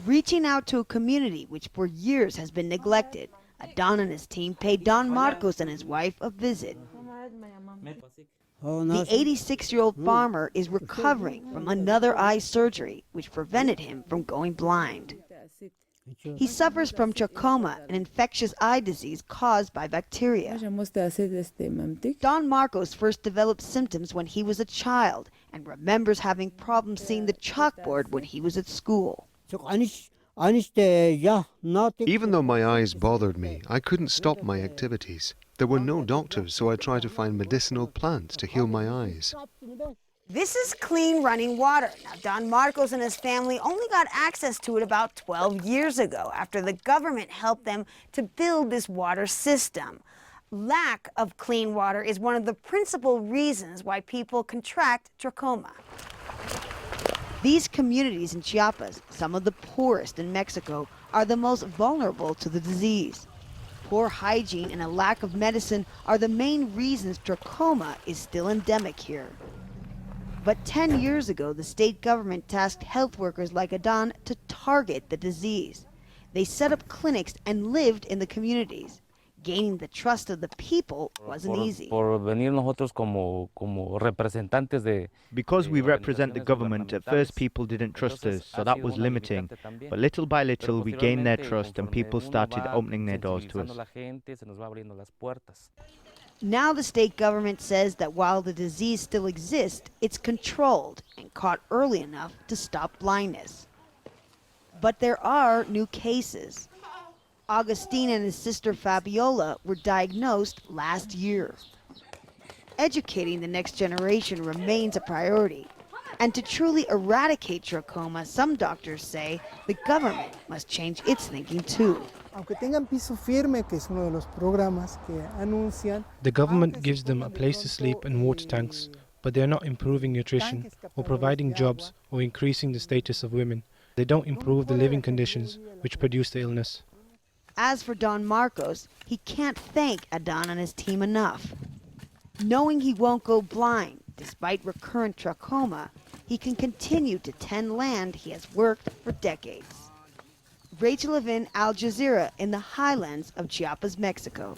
Reaching out to a community which for years has been neglected, Adon and his team paid Don Marcos and his wife a visit. The 86-year-old farmer is recovering from another eye surgery, which prevented him from going blind. He suffers from trachoma, an infectious eye disease caused by bacteria. Don Marcos first developed symptoms when he was a child and remembers having problems seeing the chalkboard when he was at school. Even though my eyes bothered me, I couldn't stop my activities. There were no doctors, so I tried to find medicinal plants to heal my eyes. This is clean running water. Now, Don Marcos and his family only got access to it about 12 years ago after the government helped them to build this water system. Lack of clean water is one of the principal reasons why people contract trachoma. These communities in Chiapas, some of the poorest in Mexico, are the most vulnerable to the disease. Poor hygiene and a lack of medicine are the main reasons trachoma is still endemic here. But 10 years ago, the state government tasked health workers like Adon to target the disease. They set up clinics and lived in the communities. Gaining the trust of the people wasn't easy. Because we represent the government, at first people didn't trust us, so that was limiting. But little by little, we gained their trust and people started opening their doors to us. Now the state government says that while the disease still exists, it's controlled and caught early enough to stop blindness. But there are new cases. Augustine and his sister Fabiola were diagnosed last year. Educating the next generation remains a priority. And to truly eradicate trachoma, some doctors say the government must change its thinking too. The government gives them a place to sleep and water tanks, but they are not improving nutrition or providing jobs or increasing the status of women. They don't improve the living conditions which produce the illness. As for Don Marcos, he can't thank Adon and his team enough. Knowing he won't go blind, despite recurrent trachoma, he can continue to tend land he has worked for decades. Levin, Al Jazeera, in the highlands of Chiapas, Mexico.